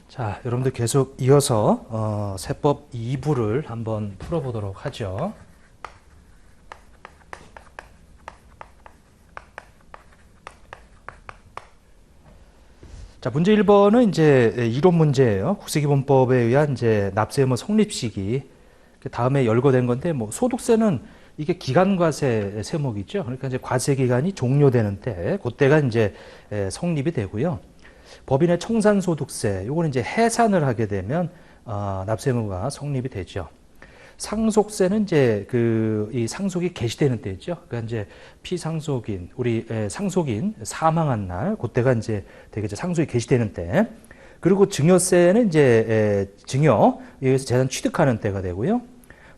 자, 여러분들 계속 이어서 세법 2부를 한번 풀어보도록 하죠. 자, 문제 1번은 이제 이론 문제예요. 국세기본법에 의한 이제 납세 의무 성립 시기. 그 다음에 열거된 건데, 뭐 소득세는 이게 기간과세 세목이죠. 그러니까 이제 과세 기간이 종료되는 때, 그때가 이제 성립이 되고요. 법인의 청산소득세, 요거는 이제 해산을 하게 되면 납세 의무가 성립이 되죠. 상속세는 이제 이 상속이 개시되는 때죠. 그러니까 이제 피상속인, 우리 상속인 사망한 날, 그때가 이제 되겠죠. 상속이 개시되는 때. 그리고 증여세는 이제 증여, 여기서 재산 취득하는 때가 되고요.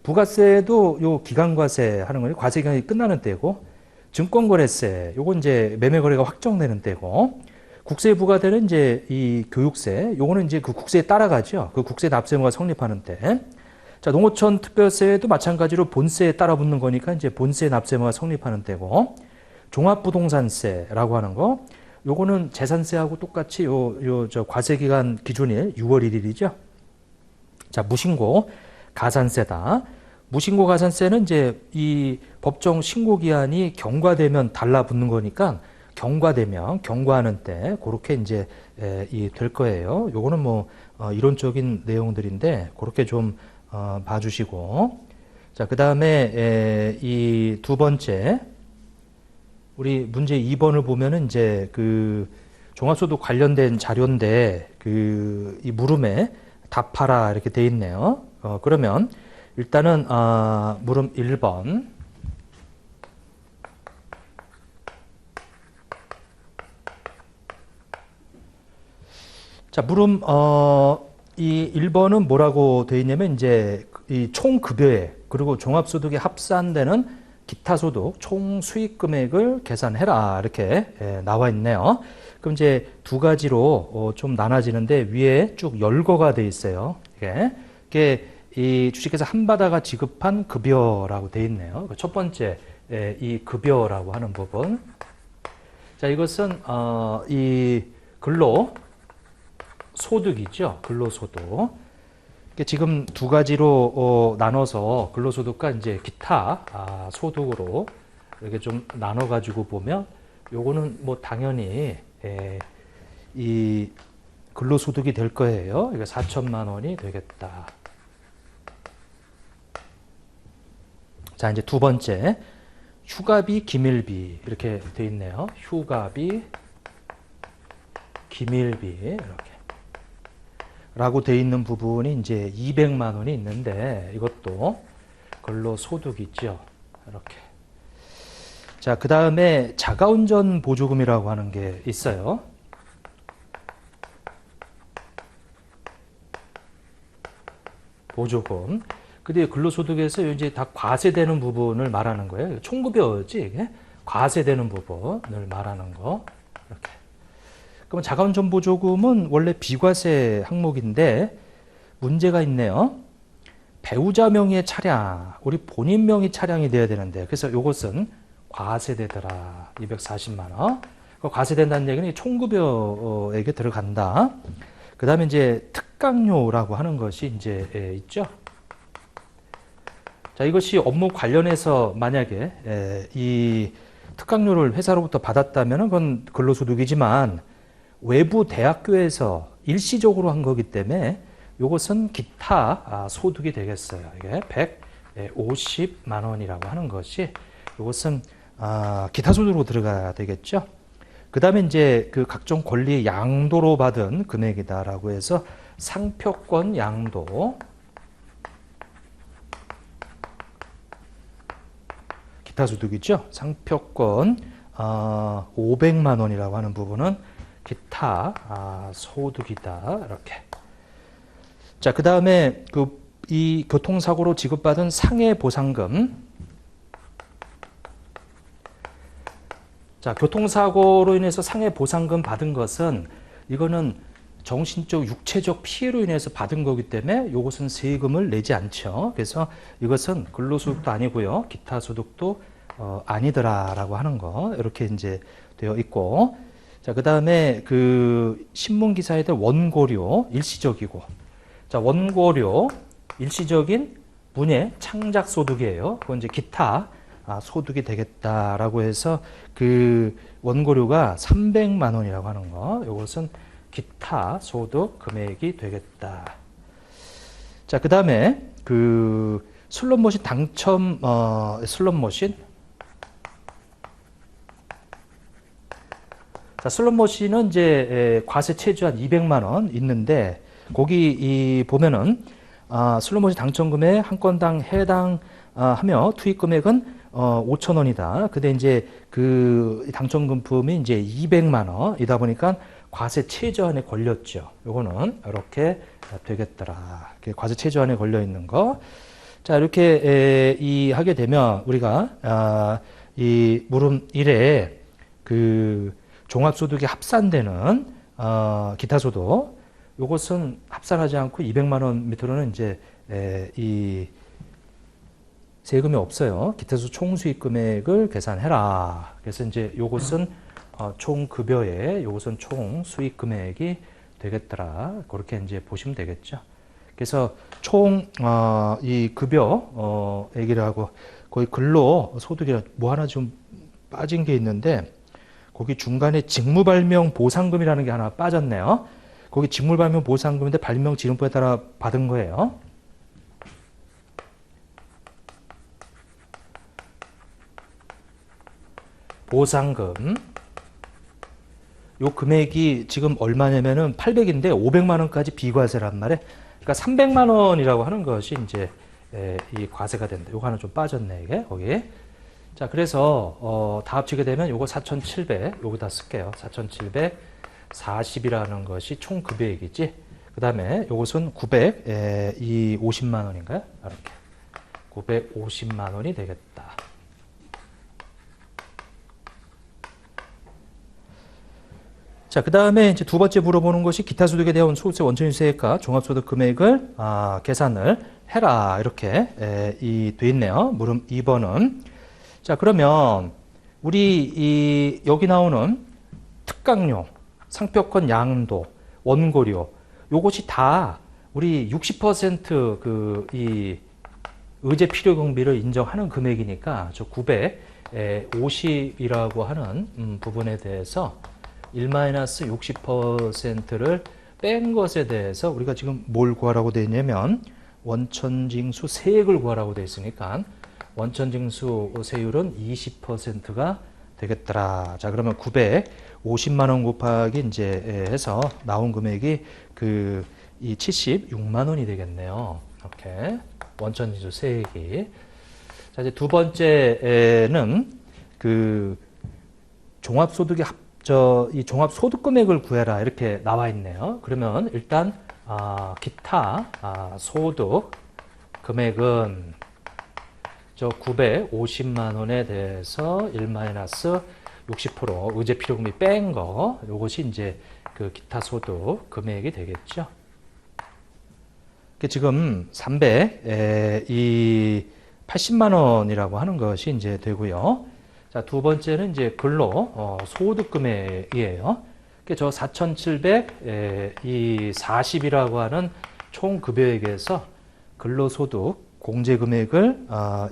부가세도 요 기간과세 하는 거예요. 과세 기간이 끝나는 때고, 증권거래세, 요건 이제 매매거래가 확정되는 때고, 국세에 부과되는 이제 이 교육세, 요거는 이제 그 국세에 따라가죠. 그 국세 납세 의무가 성립하는 때. 자, 농어촌 특별세도 마찬가지로 본세에 따라 붙는 거니까 이제 본세 납세 의무가 성립하는 때고, 종합부동산세라고 하는 거, 요거는 재산세하고 똑같이 저 과세기간 기준일 6월 1일이죠. 자, 무신고 가산세다. 무신고 가산세는 이제 이 법정 신고 기한이 경과되면 달라붙는 거니까 경과되면 경과하는 때 그렇게 이제 될 거예요. 요거는 뭐 이론적인 내용들인데 그렇게 좀 봐주시고, 자, 그 다음에 이 두 번째 우리 문제 2번을 보면은 이제 그 종합소득 관련된 자료인데 이 물음에 답하라 이렇게 돼 있네요. 그러면 일단은 물음 1번. 자, 물음 이 1번은 뭐라고 돼 있냐면 이제 이 총급여액 그리고 종합소득에 합산되는 기타 소득 총 수익 금액을 계산해라 이렇게 나와 있네요. 그럼 이제 두 가지로 좀 나눠지는데 위에 쭉 열거가 돼 있어요. 이게 이 주식회사 한바다가 지급한 급여라고 돼 있네요. 첫 번째 이 급여라고 하는 부분. 자, 이것은 이 근로 소득이죠. 근로소득. 지금 두 가지로 나눠서 근로소득과 이제 기타 소득으로 이렇게 좀 나눠 가지고 보면 요거는 뭐 당연히 이 근로소득이 될 거예요. 이게 4천만 원이 되겠다. 자, 이제 두 번째 휴가비, 기밀비 이렇게 돼 있네요. 휴가비, 기밀비 이렇게 라고 돼 있는 부분이 이제 200만 원이 있는데 이것도 근로소득이죠. 이렇게. 자, 그 다음에 자가운전 보조금이라고 하는 게 있어요. 보조금. 근데 근로소득에서 이제 다 과세되는 부분을 말하는 거예요. 총급여지 이게 과세되는 부분을 말하는 거. 이렇게. 그럼 자가운전 보조금은 원래 비과세 항목인데 문제가 있네요. 배우자 명의의 차량, 우리 본인 명의 차량이 돼야 되는데 그래서 이것은 과세되더라. 240만 원. 과세된다는 얘기는 총급여에게 들어간다. 그 다음에 이제 특강료라고 하는 것이 이제 있죠. 자, 이것이 업무 관련해서 만약에 이 특강료를 회사로부터 받았다면 그건 근로소득이지만 외부 대학교에서 일시적으로 한 거기 때문에 이것은 기타 소득이 되겠어요. 이게 150만 원이라고 하는 것이 이것은 기타 소득으로 들어가야 되겠죠. 그 다음에 이제 그 각종 권리 양도로 받은 금액이다라고 해서 상표권 양도, 기타 소득이죠. 상표권 500만 원이라고 하는 부분은 기타 소득이다. 이렇게. 자, 그 다음에 이 교통사고로 지급받은 상해 보상금. 자, 교통사고로 인해서 상해 보상금 받은 것은 이거는 정신적, 육체적 피해로 인해서 받은 거기 때문에 이것은 세금을 내지 않죠. 그래서 이것은 근로소득도 아니고요. 기타 소득도 아니더라라고 하는 거. 이렇게 이제 되어 있고. 자, 자, 그 다음에 그 신문 기사에 대한 원고료 일시적이고, 자, 원고료 일시적인 분야 창작 소득이에요. 그건 이제 기타 소득이 되겠다라고 해서 그 원고료가 300만 원이라고 하는 거, 이것은 기타 소득 금액이 되겠다. 자, 그 다음에 그 슬롯머신 당첨, 슬롯머신. 자, 슬롯머신은 이제 과세 최저한 200만 원 있는데, 거기 보면은, 슬롯머신 당첨금액 한 건당 해당하며 투입 금액은 5천 원이다. 근데 이제 그 당첨금품이 이제 200만 원이다 보니까 과세 최저한에 걸렸죠. 요거는 이렇게 되겠더라. 이렇게 과세 최저한에 걸려 있는 거. 자, 이렇게 이 하게 되면 우리가 이 물음 1에 그 종합소득이 합산되는 기타 소득, 요것은 합산하지 않고 200만 원 밑으로는 이제 이 세금이 없어요. 기타 소득 총 수익 금액을 계산해라. 그래서 이제 요것은 총 급여에 요것은 총 수익 금액이 되겠더라. 그렇게 이제 보시면 되겠죠. 그래서 총 이 급여 얘기를 하고, 거의 근로 소득이라 뭐 하나 좀 빠진 게 있는데, 거기 중간에 직무발명 보상금이라는 게 하나 빠졌네요. 거기 직무발명 보상금인데 발명 지능법에 따라 받은 거예요. 보상금. 요 금액이 지금 얼마냐면은 800인데 500만 원까지 비과세란 말이에요. 그러니까 300만 원이라고 하는 것이 이제 이 과세가 된다. 요거 하나 좀 빠졌네, 이게 거기. 자, 그래서 다 합치게 되면 요거 4,700 여기다 쓸게요. 4,740이라는 것이 총 급여액이지. 그 다음에 요것은 50만 원인가요? 이렇게 950만 원이 되겠다. 자, 그 다음에 이제 두 번째 물어보는 것이 기타 소득에 대한 소득세 원천인세액과 종합소득 금액을 계산을 해라. 이렇게 돼 있네요. 물음 2번은. 자, 그러면 우리 여기 나오는 특강료, 상표권 양도, 원고료, 요것이 다 우리 60% 이 의제 필요 경비를 인정하는 금액이니까 저 950이라고 하는 부분에 대해서 1-60%를 뺀 것에 대해서 우리가 지금 뭘 구하라고 되어 있냐면 원천징수 세액을 구하라고 되어 있으니까 원천징수 세율은 20%가 되겠더라. 자, 그러면 950만 원 곱하기 이제 해서 나온 금액이 이 76만 원이 되겠네요. 이렇게 원천징수 세액이. 자, 이제 두 번째는 그 종합소득의 이 종합소득 금액을 구해라 이렇게 나와 있네요. 그러면 일단 기타 소득 금액은 저 950만 원에 대해서 1-60% 의제 필요금이 뺀 거, 요것이 이제 그 기타 소득 금액이 되겠죠. 지금 380만 원이라고 하는 것이 이제 되고요. 자, 두 번째는 이제 근로 소득 금액이에요. 저 4,740이라고 하는 총 급여액에서 근로소득 공제 금액을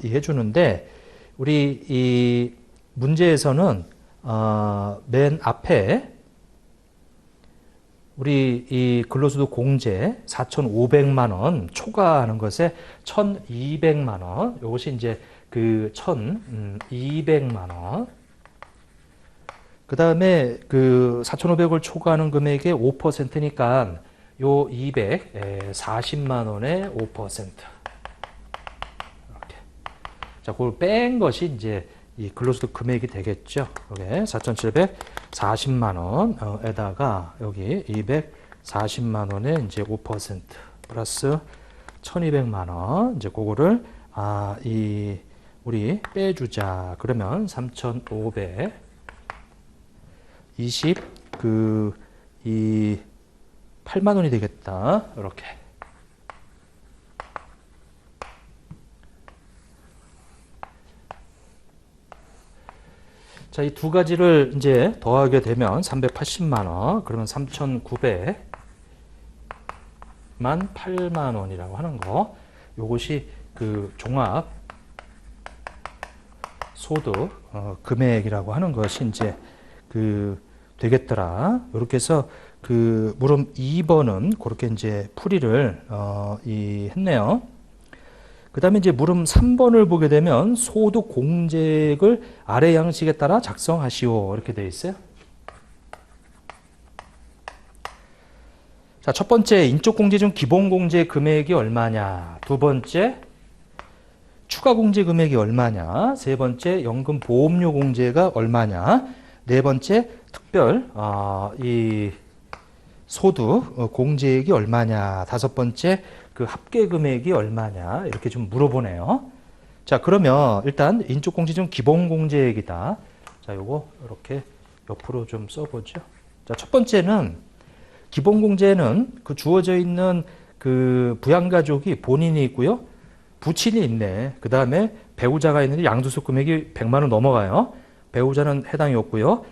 해주는데, 우리 이 문제에서는 맨 앞에 우리 이 근로소득 공제 4,500만 원 초과하는 것에 1,200만 원, 이것이 이제 그 1,200만 원. 그 다음에 그 4,500을 초과하는 금액의 5%니까 요 240만 원의 5%. 이렇게. 자, 그걸 뺀 것이 이제 이 근로소득 금액이 되겠죠. 이게 4,740만 원에다가 여기 240만 원의 이제 5% 플러스 1,200만 원. 이제 그거를 우리 빼주자. 그러면 3,500 8만 원이 되겠다. 이렇게. 자, 이 두 가지를 이제 더하게 되면 380만 원, 그러면 3,900만 8만 원이라고 하는 거. 요것이 그 종합 소득 금액이라고 하는 것이 이제 그 되겠더라. 이렇게 해서 그 물음 2번은 그렇게 이제 풀이를 했네요. 그 다음에 이제 물음 3번을 보게 되면 소득 공제액을 아래 양식에 따라 작성하시오. 이렇게 되어 있어요. 자, 첫 번째, 인적 공제 중 기본 공제 금액이 얼마냐. 두 번째, 추가 공제 금액이 얼마냐. 세 번째, 연금 보험료 공제가 얼마냐. 네 번째, 특별 이 소득 공제액이 얼마냐. 다섯 번째, 그 합계 금액이 얼마냐. 이렇게 좀 물어보네요. 자, 그러면 일단 인적 공제 중 기본 공제액이다. 자, 요거 이렇게 옆으로 좀 써보죠. 자, 첫 번째는 기본 공제는 그 주어져 있는 그 부양가족이 본인이 있고요. 부친이 있네. 그 다음에 배우자가 있는데 양도소 금액이 100만 원 넘어가요. 배우자는 해당이 없고요.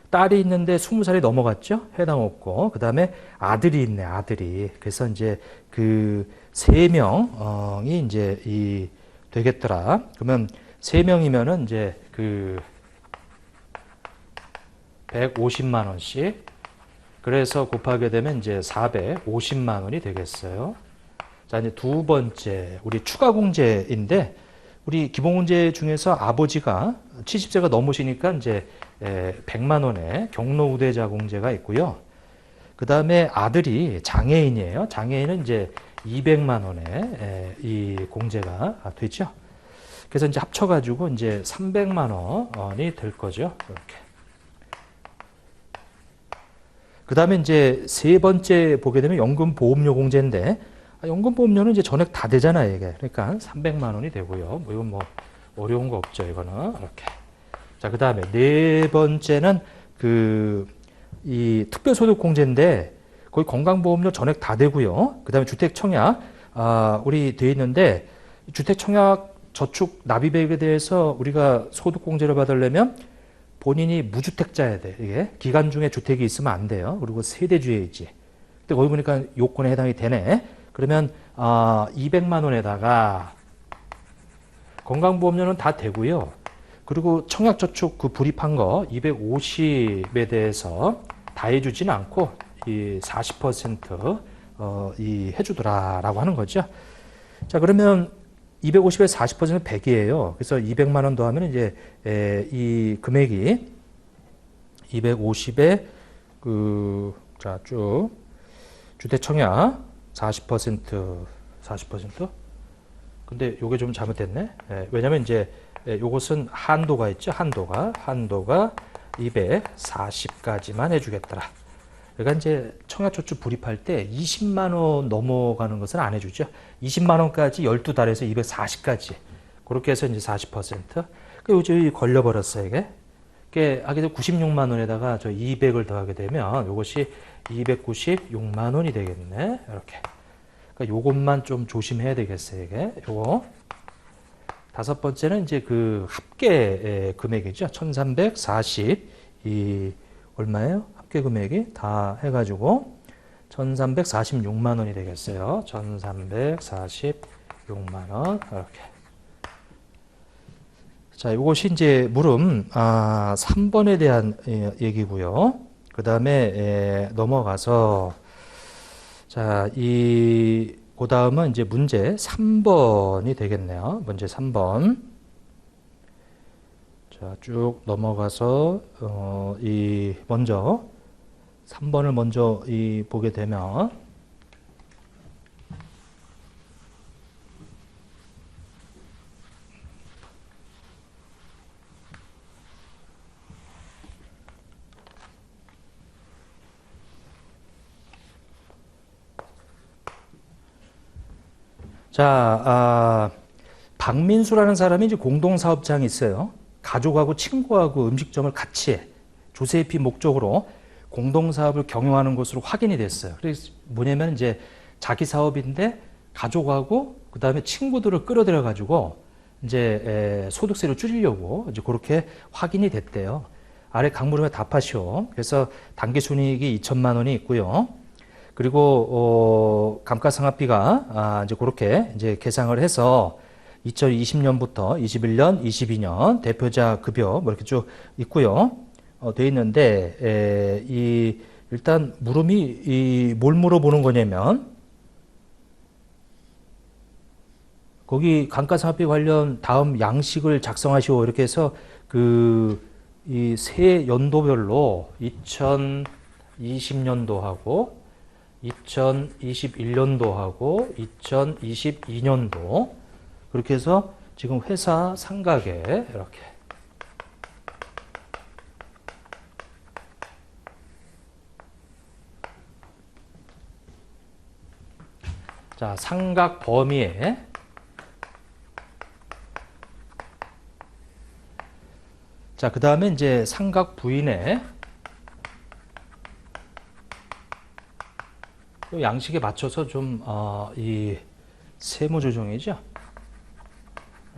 딸이 있는데 20살이 넘어갔죠. 해당 없고. 그 다음에 아들이 있네. 아들이. 그래서 이제 그 3명이 이제 이 되겠더라. 그러면 3명이면은 이제 그 150만 원씩. 그래서 곱하게 되면 이제 450만 원이 되겠어요. 자, 이제 두 번째, 우리 추가 공제인데, 우리 기본 공제 중에서 아버지가 70세가 넘으시니까 이제 100만 원의 경로 우대자 공제가 있고요. 그 다음에 아들이 장애인이에요. 장애인은 이제 200만 원의 이 공제가 되죠. 그래서 이제 합쳐가지고 이제 300만 원이 될 거죠. 이렇게. 그 다음에 이제 세 번째 보게 되면 연금 보험료 공제인데, 연금 보험료는 이제 전액 다 되잖아요, 이게. 그러니까 300만 원이 되고요. 뭐 이건 뭐 어려운 거 없죠, 이거는. 이렇게. 자, 그 다음에 네 번째는 그 이 특별소득 공제인데, 거기 건강보험료 전액 다 되고요. 그 다음에 주택청약, 우리 돼 있는데, 주택청약 저축 납입액에 대해서 우리가 소득 공제를 받으려면 본인이 무주택자야 돼. 이게 기간 중에 주택이 있으면 안 돼요. 그리고 세대주의이지. 근데 거기 보니까 요건에 해당이 되네. 그러면 200만 원에다가 건강보험료는 다 되고요. 그리고 청약저축 그 불입한 거 250에 대해서 다 해주지는 않고 이 40% 이 해주더라라고 하는 거죠. 자, 그러면 250에 40%는 100이에요. 그래서 200만 원 더하면 이제 이 금액이 250에 그 자, 쭉 주택청약 40%. 근데 요게 좀 잘못됐네. 왜냐면 이제 요것은 한도가 있죠. 한도가 240까지만 해주겠더라. 그러니까 이제 청약저축 불입할 때 20만 원 넘어가는 것은 안 해주죠. 20만 원까지 12달에서 240까지. 그렇게 해서 이제 40%. 그 요즘 걸려버렸어요, 이게. 이게 하게 되면 96만 원에다가 저 200을 더하게 되면 요것이 296만 원이 되겠네. 이렇게. 그러니까 요것만 좀 조심해야 되겠어요, 이게. 요거. 다섯 번째는 이제 그 합계 금액이죠. 1340. 이 얼마예요? 합계 금액이 다 해가지고 1346만 원이 되겠어요. 1346만 원. 이렇게. 자, 이것이 이제 물음 3번에 대한 얘기고요. 그 다음에 넘어가서 자, 그 다음은 이제 문제 3번이 되겠네요. 문제 3번. 자, 쭉 넘어가서 먼저 3번을 먼저 보게 되면 자, 박민수라는 사람이 이제 공동사업장이 있어요. 가족하고 친구하고 음식점을 같이 해. 조세피 목적으로 공동사업을 경영하는 것으로 확인이 됐어요. 그래서 뭐냐면 이제 자기 사업인데 가족하고 그 다음에 친구들을 끌어들여 가지고 이제 소득세를 줄이려고 이제 그렇게 확인이 됐대요. 아래 강물음의 답하시오. 그래서 당기순이익이 2천만 원이 있고요. 그리고 감가상각비가 이제 그렇게 이제 계상을 해서 2020년부터 21년, 22년 대표자 급여 뭐 이렇게 쭉 있고요. 돼 있는데 일단 물음이 뭘 물어보는 거냐면 거기 감가상각비 관련 다음 양식을 작성하시오 이렇게 해서 이 세 연도별로 2020년도하고 2021년도하고 2022년도 그렇게 해서 지금 회사 상각에 이렇게 자 상각 범위에 자, 그 다음에 이제 상각 부인의 양식에 맞춰서 좀, 이 세무조정이죠.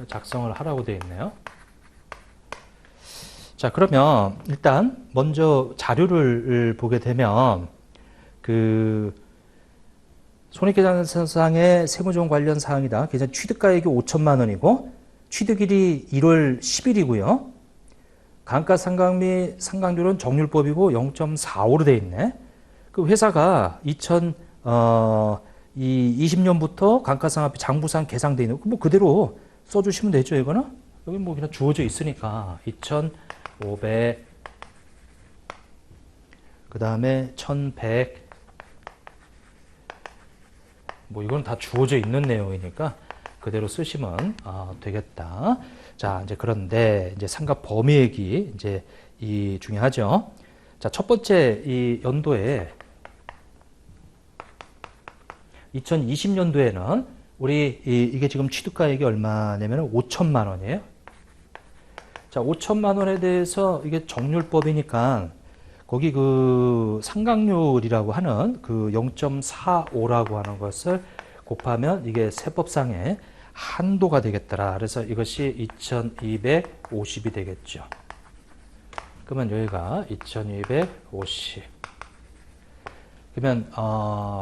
작성을 하라고 되어 있네요. 자, 그러면 일단 먼저 자료를 보게 되면 손익계산서상의 세무조정 관련 사항이다. 계산 취득가액이 5천만 원이고 취득일이 1월 10일이고요. 감가상각 및 상각률은 정률법이고 0.45로 되어 있네. 그 회사가 2020년부터 감가상각비 장부상 계상되어 있는 뭐 그대로 써주시면 되죠. 이거는 여기 뭐 그냥 주어져 있으니까 2,500 그 다음에 1,100 뭐 이건 다 주어져 있는 내용이니까 그대로 쓰시면 되겠다. 자, 이제 그런데 이제 상각 범위액이 이제 이 중요하죠. 자, 첫 번째 이 연도에 2020년도에는 우리 이게 지금 취득가액이 얼마냐면 5천만 원이에요. 자, 5천만 원에 대해서 이게 정률법이니까 거기 상각률이라고 하는 0.45라고 하는 것을 곱하면 이게 세법상의 한도가 되겠더라. 그래서 이것이 2250이 되겠죠. 그러면 여기가 2250. 그러면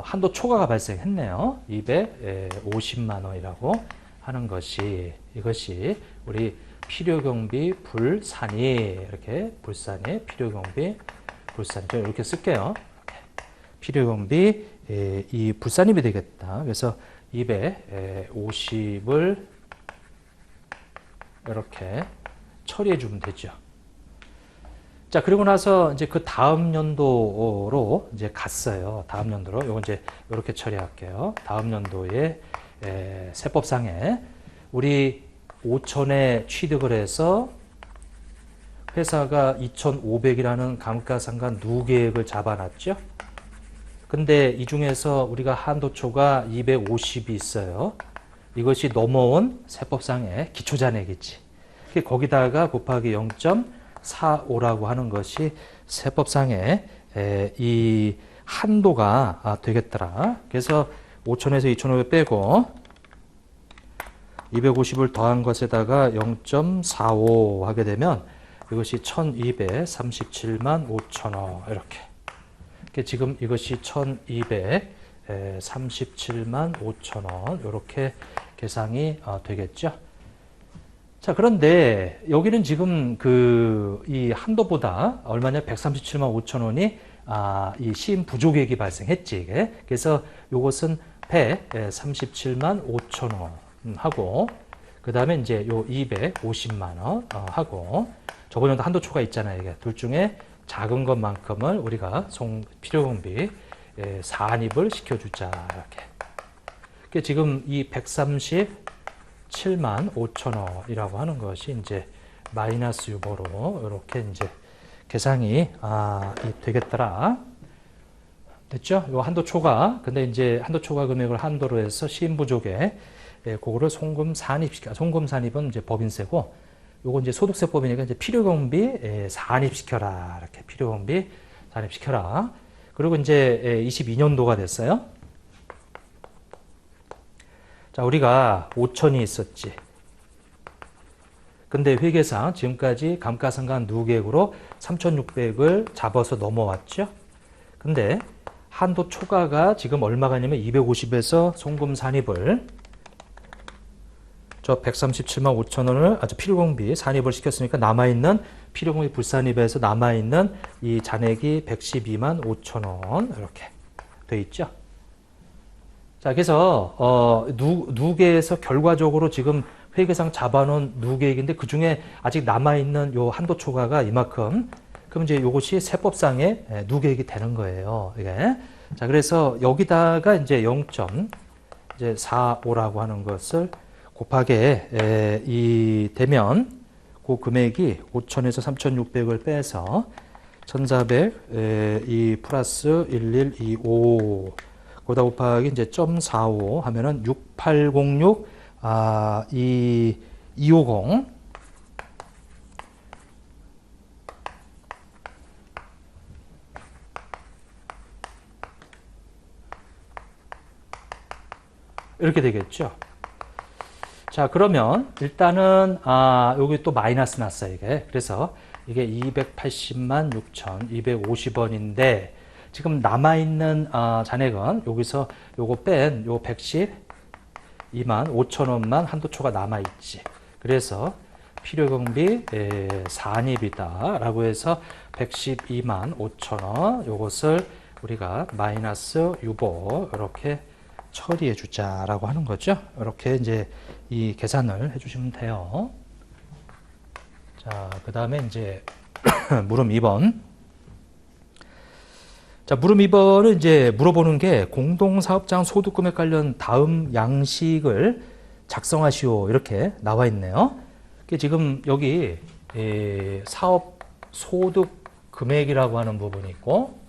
한도 초과가 발생했네요. 250만 원이라고 하는 것이 이것이 우리 필요경비 불산이 이렇게 불산이 필요경비 불산 이렇게 쓸게요. 필요경비 이 불산입이 되겠다. 그래서 250을 이렇게 처리해 주면 되죠. 자, 그리고 나서 이제 그 다음 연도로 이제 갔어요. 다음 연도로. 요거 이제 이렇게 처리할게요. 다음 연도에 세법상에 우리 5천에 취득을 해서 회사가 2,500이라는 감가상각 누계획을 잡아놨죠. 근데 이 중에서 우리가 한도초가 250이 있어요. 이것이 넘어온 세법상의 기초잔액이지. 거기다가 곱하기 0.45라고 하는 것이 세법상의 이 한도가 되겠더라. 그래서 5천에서 2,500 빼고 250을 더한 것에다가 0.45 하게 되면 이것이 1237만 5천 원 이렇게. 지금 이것이 1237만 5천 원 이렇게 계상이 되겠죠. 자, 그런데 여기는 지금 이 한도보다 얼마냐 137만 5천 원이 이 시임 부족액이 발생했지. 이게. 그래서 이것은 137만 5천 원 하고 그 다음에 이제 요 250만 원 하고 저번 연도 한도초가 있잖아요. 이게 둘 중에 작은 것만큼을 우리가 필요경비 산입을 시켜주자 이렇게. 지금 이 137만 5천 원이라고 하는 것이 이제 마이너스 유보로 이렇게 이제 계상이 되겠더라. 됐죠? 요 한도초가 근데 이제 한도초과 금액을 한도로 해서 시임부족에 그거를 송금 산입시켜. 송금 산입은 이제 법인세고. 요거 이제 소득세법이니까 이제 필요경비 산입시켜라. 이렇게 필요경비 산입시켜라. 그리고 이제 22년도가 됐어요. 자, 우리가 5천이 있었지. 근데 회계상 지금까지 감가상각 누계액으로 3,600을 잡아서 넘어왔죠. 근데 한도 초과가 지금 얼마가 냐면 250에서 송금 산입을 저 137만 5천 원을 필요공비 산입을 시켰으니까 남아있는 필요공비 불산입에서 남아있는 이 잔액이 112만 5천 원 이렇게 돼 있죠. 자, 그래서 누계에서 결과적으로 지금 회계상 잡아놓은 누계액인데 그 중에 아직 남아있는 요 한도 초과가 이만큼. 그럼 이제 요것이 세법상의 누계액이 되는 거예요. 이게. 자, 그래서 여기다가 이제 0.45라고 하는 것을 곱하게 되면 그 금액이 5천에서 3,600을 빼서 1,400 이 플러스 1125 거기다 곱하기 이제 0.45 하면은 6806 250 이렇게 되겠죠. 자, 그러면 일단은 여기 또 마이너스 났어요, 이게. 그래서 이게 280만 6,250원인데 지금 남아 있는 잔액은 여기서 요거 뺀 요 112만 5천 원만 한도 초가 남아 있지. 그래서 필요경비 산입이다라고 해서 112만 5천 원 요것을 우리가 마이너스 유보 이렇게 처리해 주자라고 하는 거죠. 이렇게 이제 이 계산을 해 주시면 돼요. 자, 그다음에 이제 물음 2번. 자, 물음 2번은 이제 물어보는 게 공동사업장 소득금액 관련 다음 양식을 작성하시오 이렇게 나와 있네요. 지금 여기 사업 소득 금액이라고 하는 부분이 있고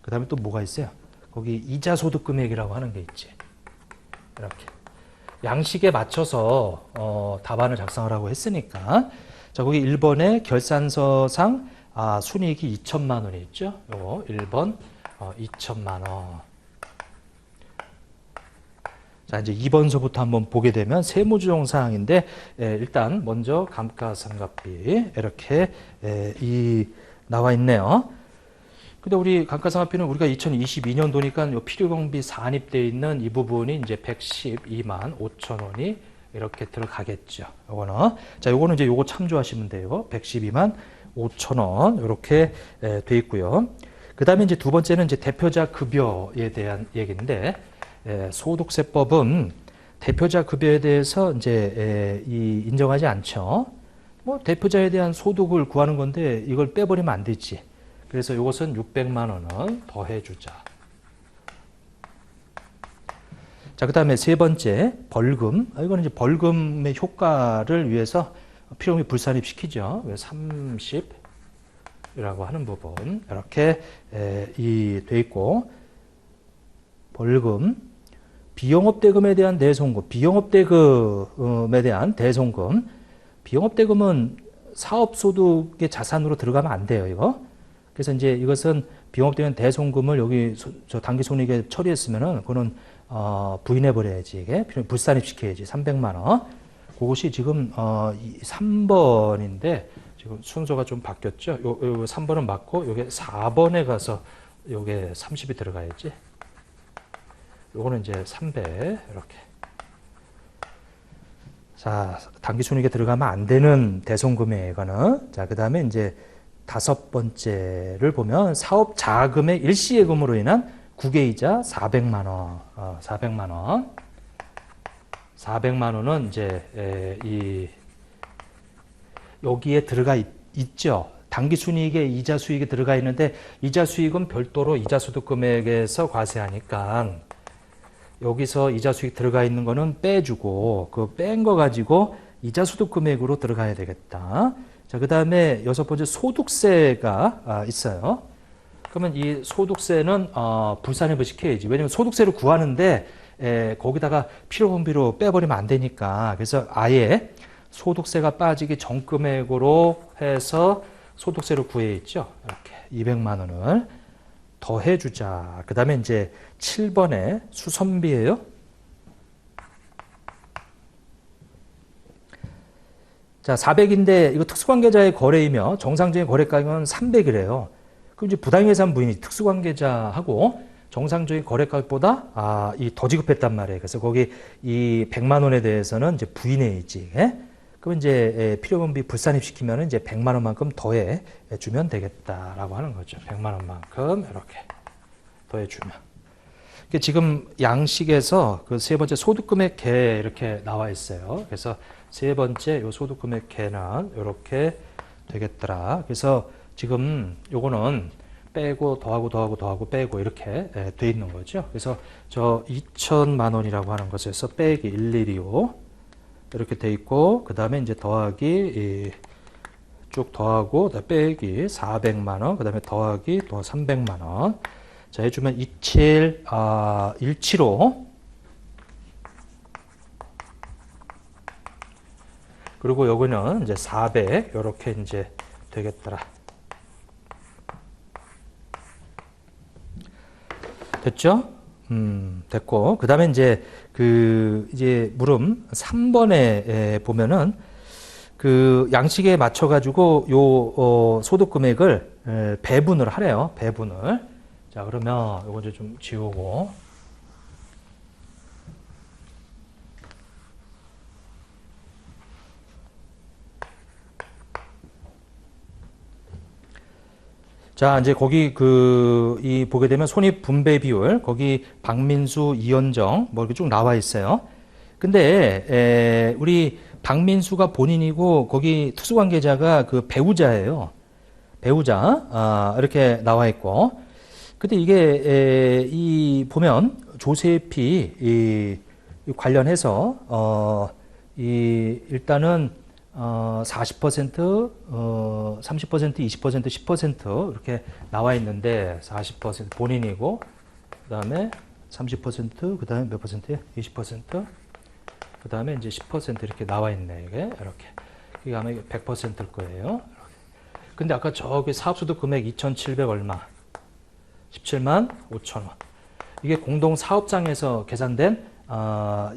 그 다음에 또 뭐가 있어요? 거기 이자 소득 금액이라고 하는 게 있지. 이렇게 양식에 맞춰서 답안을 작성하라고 했으니까 자, 거기 1번에 결산서상 순이익이 2천만 원이 있죠. 요거 1번 2천만 원. 자, 이제 2번서부터 한번 보게 되면 세무조정 사항인데 일단 먼저 감가상각비 이렇게 나와 있네요. 근데 우리 감가상각비는 우리가 2022년도니까 요 필요경비 산입되어 있는 이 부분이 이제 112만 5천 원이 이렇게 들어가겠죠. 요거는 자, 요거는 이제 요거 참조하시면 돼요. 112만 5천 원 이렇게 돼 있고요. 그다음에 이제 두 번째는 이제 대표자 급여에 대한 얘기인데 소득세법은 대표자 급여에 대해서 이제 인정하지 않죠. 뭐 대표자에 대한 소득을 구하는 건데 이걸 빼버리면 안 되지. 그래서 이것은 600만 원을 더해주자. 자, 그 다음에 세 번째 벌금. 이거는 이제 벌금의 효과를 위해서 필요금이 불산입 시키죠. 30이라고 하는 부분 이렇게 돼 있고 벌금, 비영업대금에 대한 대송금, 비영업대금에 대한 대송금. 비영업대금은 사업소득의 자산으로 들어가면 안 돼요, 이거. 그래서 이제 이것은 비영업대금 대송금을 여기 저 당기손익에 처리했으면은 그거는 부인해 버려야지. 이게 불산입 시켜야지. 300만 원. 그것이 지금 3번인데 지금 순서가 좀 바뀌었죠. 요 3번은 맞고 요게 4번에 가서 요게 30이 들어가야지. 요거는 이제 300 이렇게. 자, 당기손익에 들어가면 안 되는 대송금이에요, 이거는. 자, 그다음에 이제 다섯 번째를 보면 사업 자금의 일시예금으로 인한 국외이자 400만 원. 400만 원. 400만 원은 이제 여기에 들어가 있죠. 당기순이익에 이자 수익이 들어가 있는데 이자 수익은 별도로 이자 소득 금액에서 과세하니까 여기서 이자 수익 들어가 있는 거는 빼주고 그 뺀 거 가지고 이자 소득 금액으로 들어가야 되겠다. 자, 그 다음에 여섯 번째 소득세가 있어요. 그러면 이 소득세는 불산입을 시켜야지. 왜냐면 소득세를 구하는데 거기다가 필요분비로 빼버리면 안 되니까. 그래서 아예 소득세가 빠지기 전 금액으로 해서 소득세를 구해야죠. 이렇게 200만 원을 더해주자. 그 다음에 이제 7번에 수선비예요. 자, 400인데 이거 특수관계자의 거래이며 정상적인 거래가격은 300이래요. 그럼 이제 부당해산 부인이 특수관계자하고 정상적인 거래가격보다 이 더 지급했단 말이에요. 그래서 거기 이 100만 원에 대해서는 이제 부인해 있지. 예? 그럼 이제 필요분비 불산입시키면 이제 100만 원만큼 더해 주면 되겠다라고 하는 거죠. 100만 원만큼 이렇게 더해 주면. 지금 양식에서 그 세 번째 소득금액 계 이렇게 나와 있어요. 그래서 세 번째 요 소득금액 계는 이렇게 되겠더라. 그래서 지금 요거는 빼고 더하고 빼고 이렇게 돼 있는 거죠. 그래서 저 2천만 원이라고 하는 것에서 빼기 1125 이렇게 돼 있고, 그 다음에 이제 더하기 쭉 더하고 빼기 400만 원, 그 다음에 더하기 또 300만 원. 자, 해주면 175. 그리고 여기는 이제 400 이렇게 이제 되겠더라. 됐죠? 됐고, 그 다음에 이제 이제 물음 3번에 보면은 그 양식에 맞춰가지고 요 소득 금액을 배분을 하래요. 배분을. 자, 그러면 요거 이제 좀 지우고. 자, 이제 거기 보게 되면 손익 분배 비율, 거기 박민수, 이현정, 뭐 이렇게 쭉 나와 있어요. 근데, 우리 박민수가 본인이고, 거기 특수관계자가 그 배우자예요. 배우자, 이렇게 나와 있고. 근데 이게, 보면, 조세피, 관련해서, 일단은, 40%, 30%, 20%, 10% 이렇게 나와 있는데 40% 본인이고, 그 다음에 30%, 그 다음에 몇 퍼센트예요? 20%, 그 다음에 이제 10% 이렇게 나와 있네. 이게 이렇게. 이게 아마 100%일 거예요. 근데 아까 저기 사업소득 금액 2,700 얼마? 17만 5천 원. 이게 공동 사업장에서 계산된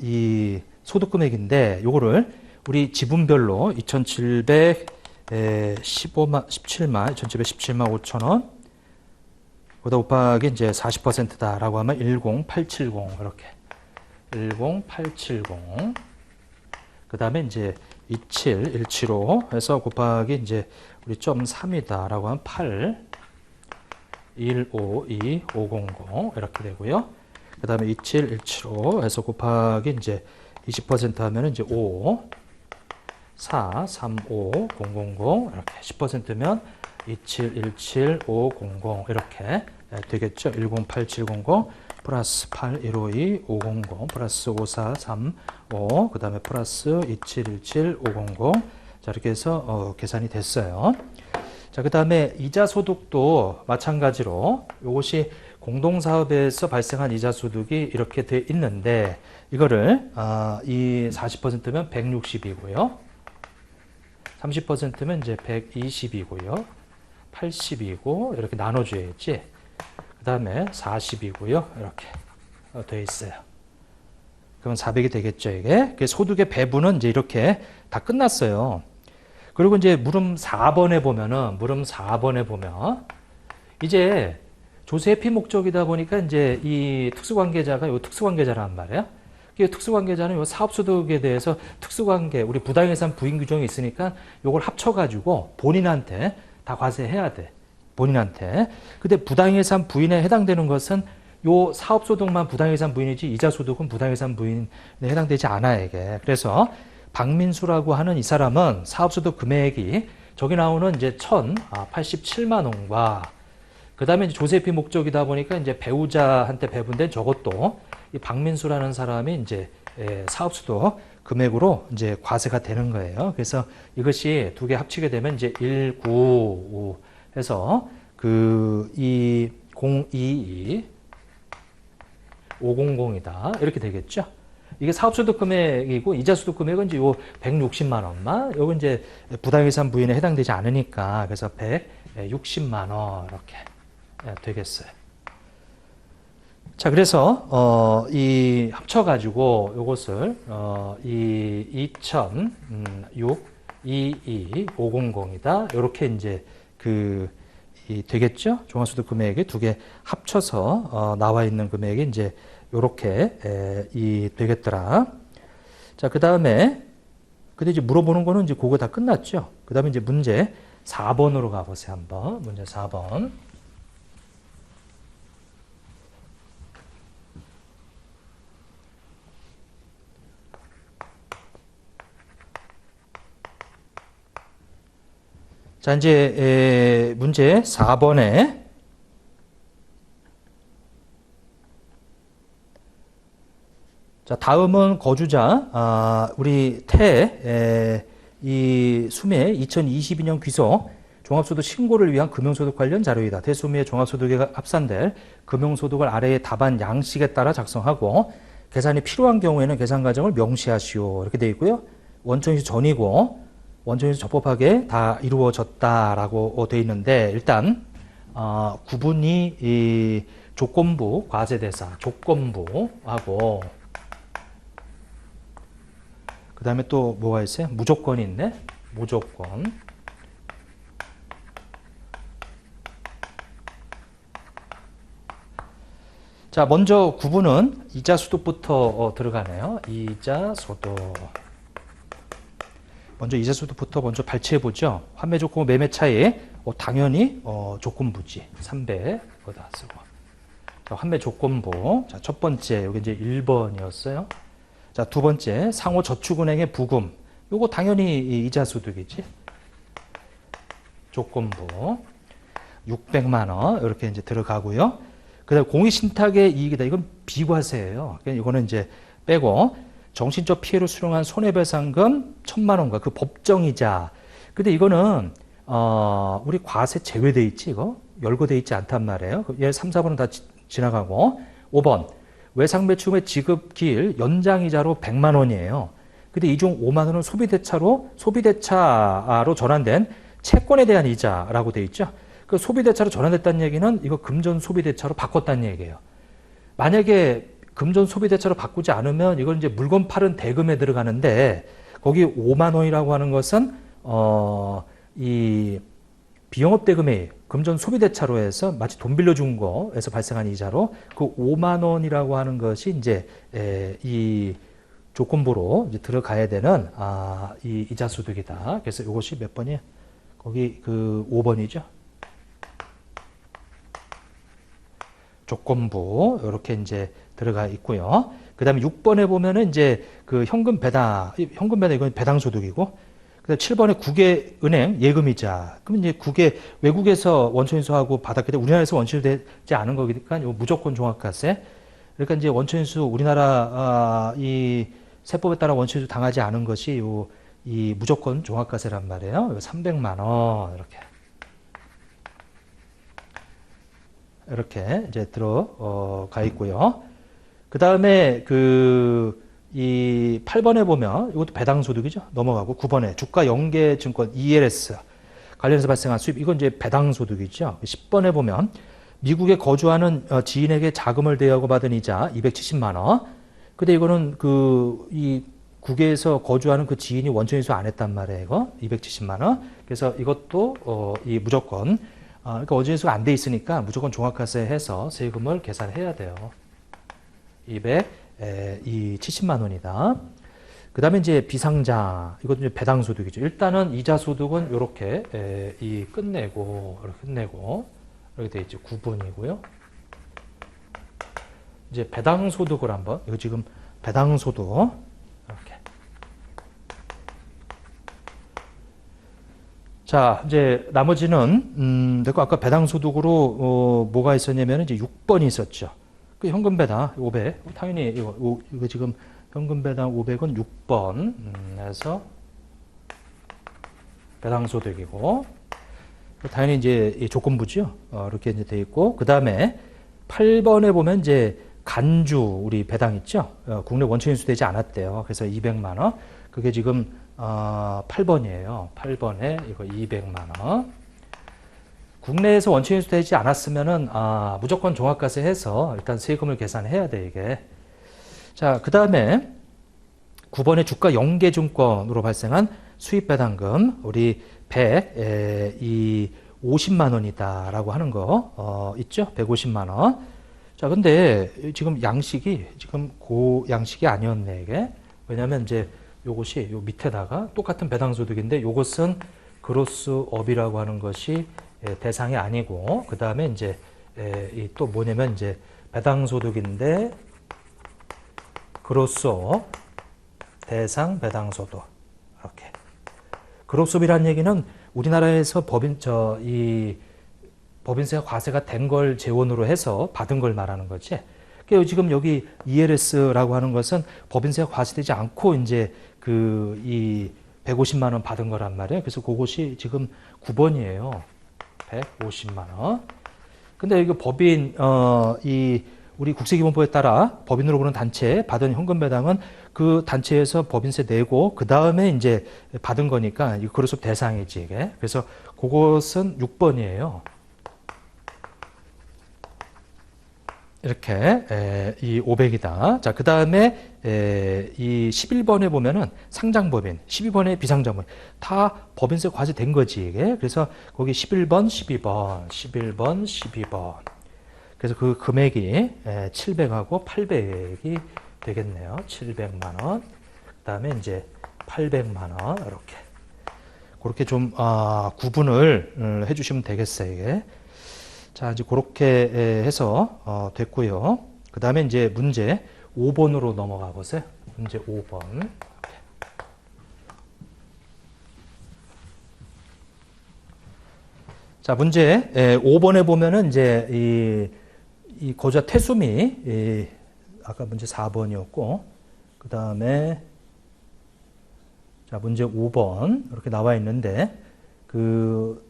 이 소득 금액인데 요거를 우리 지분별로 2,717만 5천 원, 그다 곱하기 이제 40%다라고 하면 10870 이렇게 10870. 그 다음에 이제 27175 해서 곱하기 이제 우리 0.3이다라고 하면 8 152500 이렇게 되고요. 그 다음에 27175 해서 곱하기 이제 20% 하면 이제 5 4 3 5 000 이렇게 10%면 2717500 이렇게 되겠죠. 10870 플러스 8152 500 플러스 5435 그 다음에 플러스 2717500. 자, 이렇게 해서 계산이 됐어요. 자, 그 다음에 이자 소득도 마찬가지로 이것이 공동사업에서 발생한 이자 소득이 이렇게 돼 있는데 이거를 이 40%면 160이고요. 30%면 이제 120이고요. 80이고 이렇게 나눠줘야지. 그 다음에 40이고요. 이렇게 돼 있어요. 그럼 400이 되겠죠, 이게. 소득의 배분은 이제 이렇게 다 끝났어요. 그리고 이제 물음 4번에 보면 이제 조세 회피 목적이다 보니까 이제 이 특수관계자가 요 특수관계자란 말이에요. 이 특수관계자는 요 사업소득에 대해서 특수관계, 우리 부당해산 부인 규정이 있으니까 요걸 합쳐가지고 본인한테 다 과세해야 돼. 본인한테. 근데 부당해산 부인에 해당되는 것은 요 사업소득만 부당해산 부인이지 이자소득은 부당해산 부인에 해당되지 않아, 이게. 그래서 박민수라고 하는 이 사람은 사업소득 금액이 저기 나오는 이제 1,087만 원과 그 다음에 조세피 목적이다 보니까 이제 배우자한테 배분된 저것도 이 박민수라는 사람이 이제 사업소득 금액으로 이제 과세가 되는 거예요. 그래서 이것이 두 개 합치게 되면 이제 195 해서 이 022 500이다. 이렇게 되겠죠. 이게 사업소득 금액이고 이자소득 금액은 이제 요 160만 원만. 요건 이제 부당해산 부인에 해당되지 않으니까 그래서 160만 원 이렇게 되겠어요. 자, 그래서 이 합쳐가지고 요것을 이 2006 22500이다. 이렇게 이제 되겠죠? 종합소득 금액이 두 개 합쳐서 나와 있는 금액이 이제 요렇게 되겠더라. 자, 그 다음에 근데 이제 물어보는 거는 이제 그거 다 끝났죠. 그 다음에 이제 문제 4번으로 가보세요. 한번 문제 4번. 자, 이제 문제 4번에 자, 다음은 거주자 우리 이 수미의 2022년 귀속 종합소득 신고를 위한 금융소득 관련 자료이다. 대수미의 종합소득에 합산될 금융소득을 아래의 답안 양식에 따라 작성하고 계산이 필요한 경우에는 계산 과정을 명시하시오. 이렇게 되어 있고요. 원천인수 전이고 원천인수 적법하게 다 이루어졌다라고 되어 있는데 일단 구분이 이 조건부 과세대사 조건부하고 그 다음에 또 뭐가 있어요? 무조건이 있네. 무조건. 자, 먼저 구분은 이자소득부터 들어가네요. 이자소득. 먼저 이자소득부터 먼저 발췌해보죠. 환매조건 매매 차이. 당연히 조건부지. 300거다 쓰고. 자, 환매조건부. 자, 첫 번째 여기 이제 1번이었어요. 자, 두 번째 상호저축은행의 부금. 요거 당연히 이자소득이지. 조건부 600만 원 이렇게 이제 들어가고요. 그다음 공익신탁의 이익이다. 이건 비과세예요. 그러니까 이거는 이제 빼고 정신적 피해를 수령한 손해배상금 1,000만 원과 그 법정이자. 근데 이거는 우리 과세 제외돼 있지 이거 열거돼 있지 않단 말이에요. 얘 3, 4번은 다 지나가고 5번 외상매출금의 지급기일 연장이자로 100만 원이에요. 근데 이 중 5만 원은 소비대차로 전환된 채권에 대한 이자라고 돼 있죠. 그 소비대차로 전환됐다는 얘기는 이거 금전 소비대차로 바꿨다는 얘기예요. 만약에 금전 소비대차로 바꾸지 않으면 이건 이제 물건 팔은 대금에 들어가는데 거기 5만 원이라고 하는 것은 이 비영업 대금에 금전 소비대차로 해서 마치 돈 빌려준 거에서 발생한 이자로 그 5만 원이라고 하는 것이 이제 이 조건부로 이제 들어가야 되는 이 이자 소득이다. 그래서 이것이 몇 번이에요? 거기 그 5번이죠. 조건부 이렇게 이제 들어가 있고요. 그다음에 6번에 보면은 이제 그 현금 배당 이건 배당 소득이고, 그다음 7번에 국외은행 예금이자. 그럼 이제 외국에서 원천인수하고 받았기 때문에 우리나라에서 원천인수되지 않은 거니까 무조건 종합과세. 그러니까 이제 원천인수 우리나라 이 세법에 따라 원천인수 당하지 않은 것이 이 무조건 종합과세란 말이에요. 300만 원 이렇게 이제 들어가 있고요. 그 다음에 이 8번에 보면 이것도 배당소득이죠. 넘어가고 9번에 주가 연계증권 ELS 관련해서 발생한 수입, 이건 이제 배당소득이죠. 10번에 보면 미국에 거주하는 지인에게 자금을 대여하고 받은 이자 270만 원. 근데 이거는 이 국외에서 거주하는 그 지인이 원천인수 안 했단 말이에요. 이거 270만 원. 그래서 이것도 이 무조건 그러니까 원천인수가 안 돼 있으니까 무조건 종합과세 해서 세금을 계산해야 돼요. 70만 원이다. 그 다음에 이제 비상자, 이것도 이제 배당소득이죠. 일단은 이자소득은 이렇게 끝내고 이렇게 돼 있죠. 9번이고요. 이제 배당소득을 한번, 이거 지금 배당소득 이렇게. 자, 이제 나머지는 내가 아까 배당소득으로 뭐가 있었냐면 이제 6번이 있었죠. 그 현금 배당 500, 당연히 이거 지금 현금 배당 500은 6번 해서 배당소득이고, 당연히 이제 조건부죠. 이렇게 이제 돼 있고, 그 다음에 8번에 보면 이제 간주 우리 배당 있죠. 국내 원천인수 되지 않았대요. 그래서 200만 원. 그게 지금 8번이에요. 8번에 이거 200만 원. 국내에서 원천인수 되지 않았으면은 무조건 종합과세 해서 일단 세금을 계산해야 돼 이게. 자, 그 다음에 9번의 주가 연계증권으로 발생한 수입배당금 우리 50만 원이다라고 하는 거 있죠? 150만 원. 자, 근데 지금 양식이 지금 그 양식이 아니었네 이게. 왜냐면 이제 요것이 요 밑에다가 똑같은 배당소득인데 요것은 그로스업이라고 하는 것이 대상이 아니고 그 다음에 이제 또 뭐냐면 이제 배당소득인데 그로스업 대상 배당소득 이렇게. 그로스업이라는 얘기는 우리나라에서 법인세가 과세가 된 걸 재원으로 해서 받은 걸 말하는 거지. 그러니까 지금 여기 ELS라고 하는 것은 법인세가 과세되지 않고 이제 이 150만 원 받은 거란 말이에요. 그래서 그것이 지금 9번이에요. 150만 원. 근데 이거 법인 우리 국세기본법에 따라 법인으로 보는 단체에 받은 현금 배당은 그 단체에서 법인세 내고 그 다음에 이제 받은 거니까 이 그로스업 대상이지 이게. 그래서 그것은 6번이에요. 이렇게 이 500이다. 자, 그 다음에 이 11번에 보면은 상장법인, 12번에 비상장법인 다 법인세 과세된 거지 이게. 그래서 거기 11번, 12번. 그래서 그 금액이 700하고 800이 되겠네요. 700만 원. 그 다음에 이제 800만 원 이렇게. 그렇게 좀 구분을 해주시면 되겠어요 이게. 자, 이제 그렇게 해서 됐고요. 그 다음에 이제 문제 5번으로 넘어가 보세요. 문제 5번. 자, 문제 5번에 보면은 이제 이 거주자 태수미 아까 문제 4번이었고 그 다음에 자, 문제 5번 이렇게 나와 있는데 그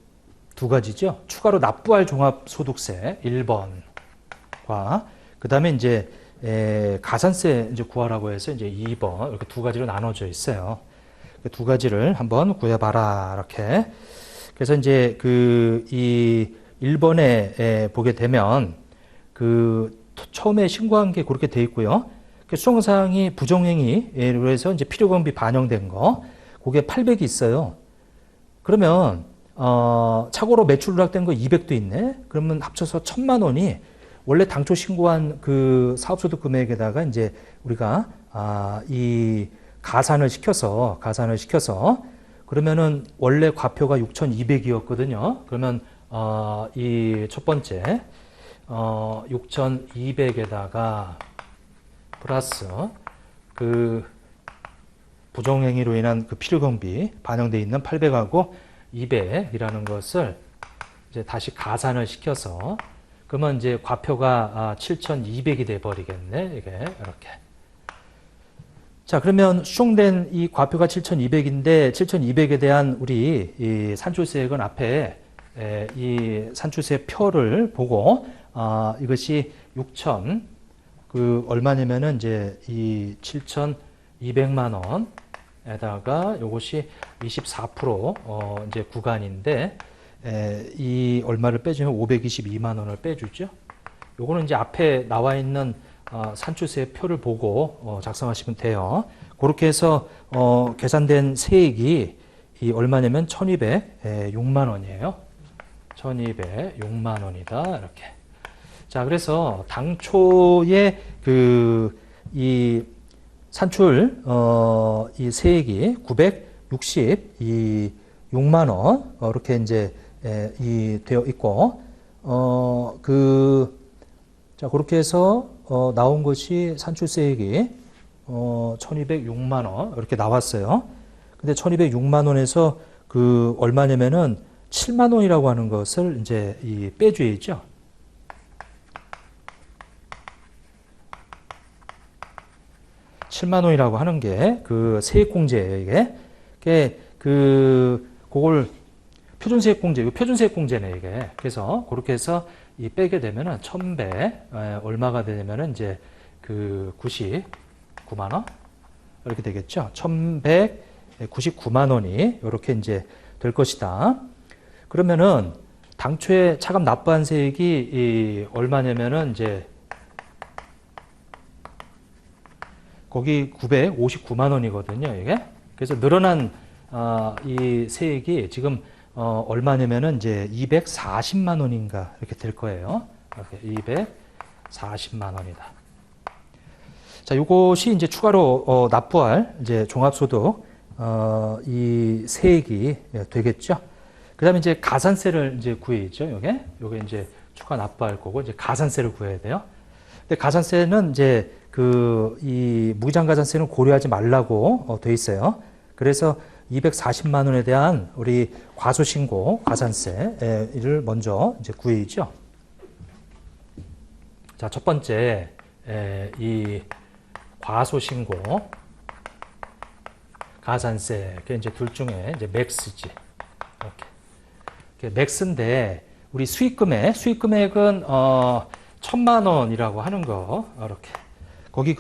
두 가지죠. 추가로 납부할 종합소득세 1번과 그 다음에 이제 가산세 이제 구하라고 해서 이제 2번 이렇게 두 가지로 나눠져 있어요. 두 가지를 한번 구해봐라 이렇게. 그래서 이제 이 1번에 보게 되면 처음에 신고한 게 그렇게 돼 있고요. 수정사항이 부정행위로 해서 이제 필요경비 반영된 거, 그게 800이 있어요. 그러면 착오로 매출 누락된 거 200도 있네. 그러면 합쳐서 1000만 원이 원래 당초 신고한 그 사업소득 금액에다가 이제 우리가 이 가산을 시켜서 그러면은 원래 과표가 6,200이었거든요. 그러면 이 첫 번째 6,200에다가 플러스 그 부정행위로 인한 그 필요경비 반영돼 있는 800하고 200이라는 것을 이제 다시 가산을 시켜서 그러면 이제 과표가 7,200이 돼 버리겠네. 이게 이렇게. 자, 그러면 수정된 이 과표가 7,200인데 7,200에 대한 우리 이 산출세액은 앞에 이 산출세 표를 보고 이것이 6,000 얼마냐면은 이제 이 7,200만 원에다가 요것이 24% 이제 구간인데 이 얼마를 빼주면 522만 원을 빼주죠. 요거는 이제 앞에 나와 있는 산출세 표를 보고 작성하시면 돼요. 그렇게 해서 계산된 세액이 이 얼마냐면 1,206만 원이에요. 1,206만 원이다. 이렇게. 자, 그래서 당초에 이 산출 이 세액이 966만 원 이렇게 이제 되어 있고 자, 그렇게 해서 나온 것이 산출세액이 1,206만 원 이렇게 나왔어요. 근데 1,206만 원에서 얼마냐면은 7만 원이라고 하는 것을 이제 빼줘야죠. (7만 원이라고) 하는 게 세액공제예요, 이게. 그걸 표준세액공제, 이거 표준세액공제네, 이게. 그래서 그렇게 해서 빼게 되면은 1,100 얼마가 되냐면은 이제 99만 원 이렇게 되겠죠. 1,199만 원이 이렇게 이제 될 것이다. 그러면은 당초에 차감 납부한 세액이 얼마냐면은 이제 거기 959만 원이거든요, 이게. 그래서 늘어난 이 세액이 지금 얼마냐면은 이제 240만 원인가 이렇게 될 거예요. 이렇게 240만 원이다. 자, 요것이 이제 추가로 납부할 이제 종합소득 이 세액이 되겠죠. 그다음에 이제 가산세를 이제 구해야죠. 요게 이제 추가 납부할 거고 이제 가산세를 구해야 돼요. 근데 가산세는 이제 이 무기장 가산세는 고려하지 말라고 돼 있어요. 그래서 240만 원에 대한 우리 과소신고 가산세를 먼저 이제 구해야죠. 자, 첫 번째 이 과소신고 가산세, 그 이제 둘 중에 이제 맥스지. 이렇게 맥스인데 우리 수익금액은 1,000만 원이라고 하는 거 이렇게 거기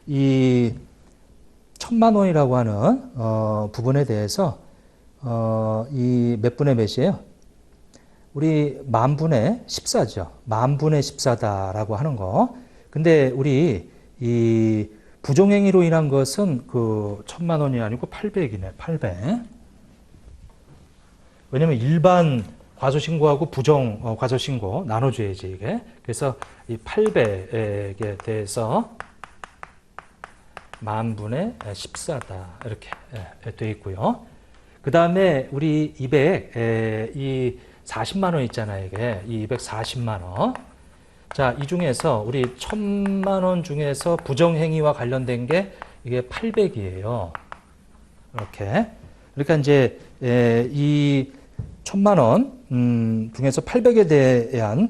이 1,000만 원이라고 하는 부분에 대해서 이 몇 분의 몇이에요? 우리 10,000분의 14죠. 10,000분의 14다라고 하는 거. 근데 우리 이 부정행위로 인한 것은 1,000만 원이 아니고 800이네. 800. 왜냐면 일반 과소신고하고 부정 과소신고 나눠줘야지 이게. 그래서 이 800에 대해서 10,000분의 14다 이렇게 돼 있고요. 그 다음에 우리 이 40만 원 있잖아요. 이게 이 240만 원. 자, 이 중에서 우리 1,000만 원 중에서 부정행위와 관련된 게 이게 800이에요. 이렇게. 그러니까 이제 이 1,000만 원 중에서 800에 대한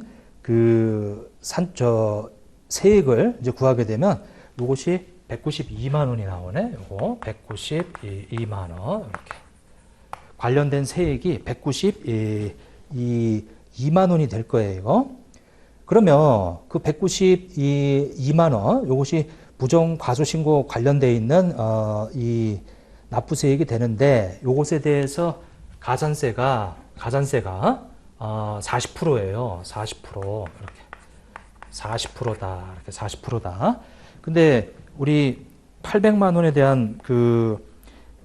세액을 이제 구하게 되면 이것이 192만 원이 나오네. 요거 192만 원 이렇게 관련된 세액이 192만 원이 될 거예요. 그러면 그 192만 원 이것이 부정 과소신고 관련돼 있는 이 납부세액이 되는데 이것에 대해서 가산세가 40%예요. 40% 이렇게 40%다. 이렇게 40%다. 근데 우리 800만 원에 대한 10,000분의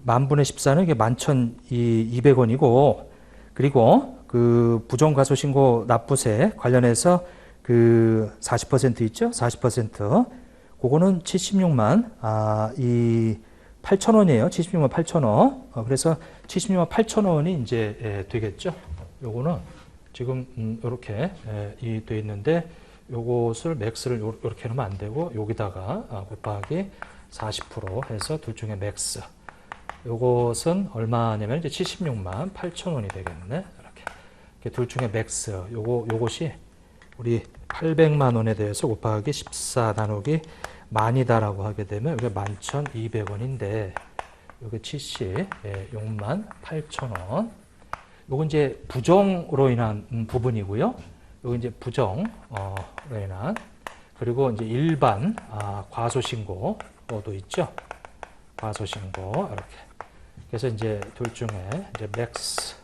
14는 이게 11,200원이고 그리고 부정과소신고 납부세 관련해서 40% 있죠? 40%. 그거는 76만 8,000원이에요. 76만 8,000원. 그래서 76만 8,000원이 이제 되겠죠. 요거는 지금 이렇게 돼 있는데 요것을 맥스를 이렇게 하면 안 되고 여기다가 곱하기 40% 해서 둘 중에 맥스. 요것은 얼마냐면 이제 76만 8,000원이 되겠네. 이렇게 둘 중에 맥스. 요것이 우리 800만 원에 대해서 곱하기 14 나누기 만이다라고 하게 되면 이게 11,200원인데 요게 76만 8,000원. 요건 이제 부정으로 인한 부분이고요. 요거 이제 부정으로 인한 그리고 이제 일반 과소신고도 있죠. 과소신고 이렇게. 그래서 이제 둘 중에 이제 맥스.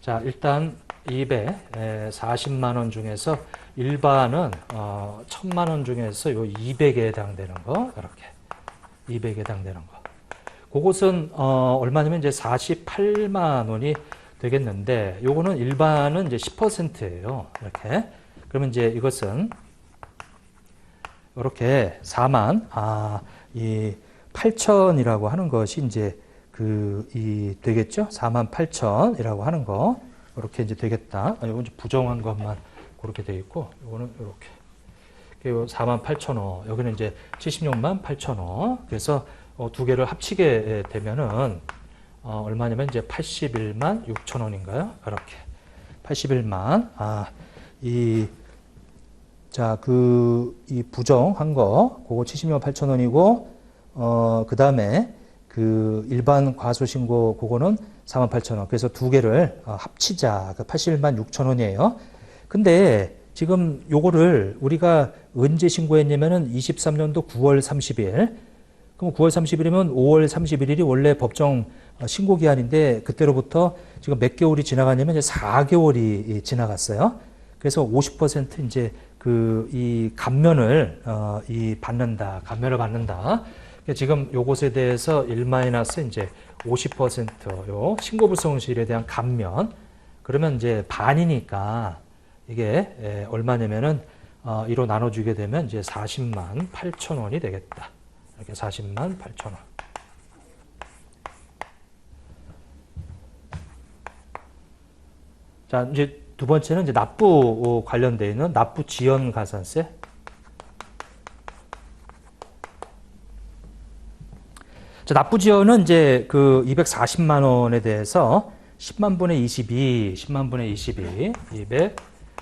자, 일단 240만 원 중에서 일반은 1,000만 원 중에서 요 200에 해당되는 거 이렇게 200에 해당되는 거. 그것은 얼마냐면 이제 48만 원이 되겠는데 요거는 일반은 이제 10%예요. 이렇게. 그러면 이제 이것은 이렇게 4만 이 8천이라고 하는 것이 이제 되겠죠? 48,000이라고 하는 거. 이렇게 이제 되겠다. 요건 이제 부정한 것만 그렇게 돼 있고, 요거는 이렇게. 48,000원. 여기는 이제 76만 8,000원. 그래서 두 개를 합치게 되면은, 얼마냐면 이제 81만 6천원인가요? 이렇게. 81만. 이 부정한 거, 그거 76만 8,000원이고, 그 다음에 일반 과소신고 그거는 48,000원. 그래서 두 개를 합치자. 81만 6천원이에요. 근데 지금 요거를 우리가 언제 신고했냐면은 23년도 9월 30일. 그럼 9월 30일이면 5월 31일이 원래 법정 신고 기한인데 그때로부터 지금 몇 개월이 지나갔냐면 이제 4개월이 지나갔어요. 그래서 50% 이제 이 감면을 감면을 받는다. 지금 요것에 대해서 1 마이너스 이제 50%요 신고불성실에 대한 감면. 그러면 이제 반이니까 이게 얼마냐면은 2로 나눠주게 되면 이제 40만 8천 원이 되겠다. 이렇게 40만 8천 원. 자, 이제 두 번째는 이제 납부 관련되어 있는 납부 지연 가산세. 자, 납부 지연은 이제 그 240만 원에 대해서 10만 분의 22, 10만 분의 22,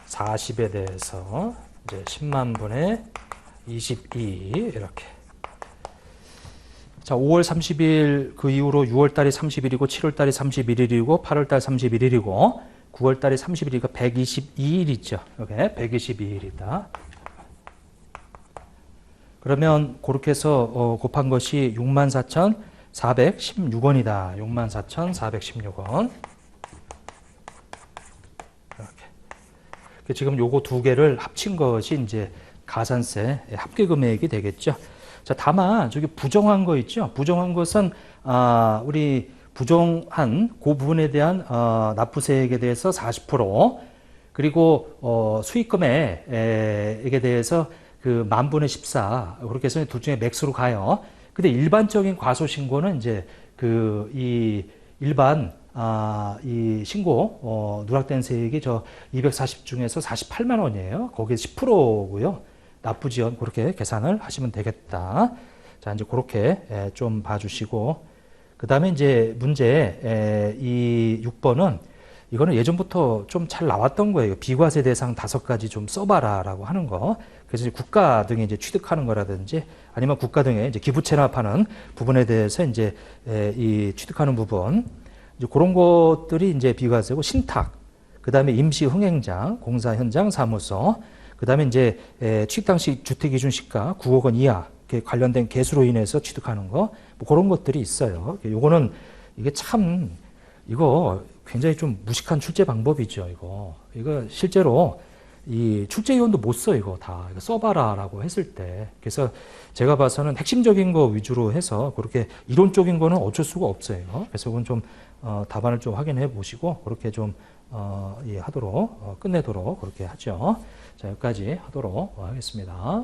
240에 대해서 이제 10만 분의 22 이렇게. 자, 5월 30일 그 이후로 6월 달이 30일이고 7월 달이 31일이고 8월 달 31일이고 9월 달이 30일이니까 122일 있죠. 이렇게 122일이다. 그러면 그렇게 해서 곱한 것이 64,416원이다. 64,416원. 이렇게. 지금 요거 두 개를 합친 것이 이제 가산세 합계 금액이 되겠죠. 자, 다만 저기 부정한 거 있죠. 부정한 것은 우리 부정한 그 부분에 대한 납부세액에 대해서 40% 그리고 수익금액에 대해서 그 만분의 14 그렇게 해서 둘 중에 맥스로 가요. 근데 일반적인 과소신고는 이제 이 일반 이 신고 누락된 세액이 저 240 중에서 48만 원이에요. 거기에 10%고요. 납부지연 그렇게 계산을 하시면 되겠다. 자, 이제 그렇게 좀 봐주시고 그 다음에 이제 문제 이 6번은 이거는 예전부터 좀 잘 나왔던 거예요. 비과세 대상 5가지 좀 써봐라 라고 하는 거. 그래서 이제 국가 등에 이제 취득하는 거라든지 아니면 국가 등에 이제 기부 체납하는 부분에 대해서 이제 이 취득하는 부분. 이제 그런 것들이 이제 비과세고 신탁. 그 다음에 임시 흥행장, 공사 현장 사무소. 그 다음에 이제 취득 당시 주택 기준 시가 9억 원 이하 관련된 개수로 인해서 취득하는 거. 뭐 그런 것들이 있어요. 요거는 이게 참 이거 굉장히 좀 무식한 출제 방법이죠. 이거 실제로 이 출제위원도 못 써. 이거 다 이거 써봐라라고 했을 때. 그래서 제가 봐서는 핵심적인 거 위주로 해서 그렇게 이론적인 거는 어쩔 수가 없어요. 그래서 그건 좀 답안을 좀 확인해 보시고 그렇게 좀 하도록 끝내도록 그렇게 하죠. 자, 여기까지 하도록 하겠습니다.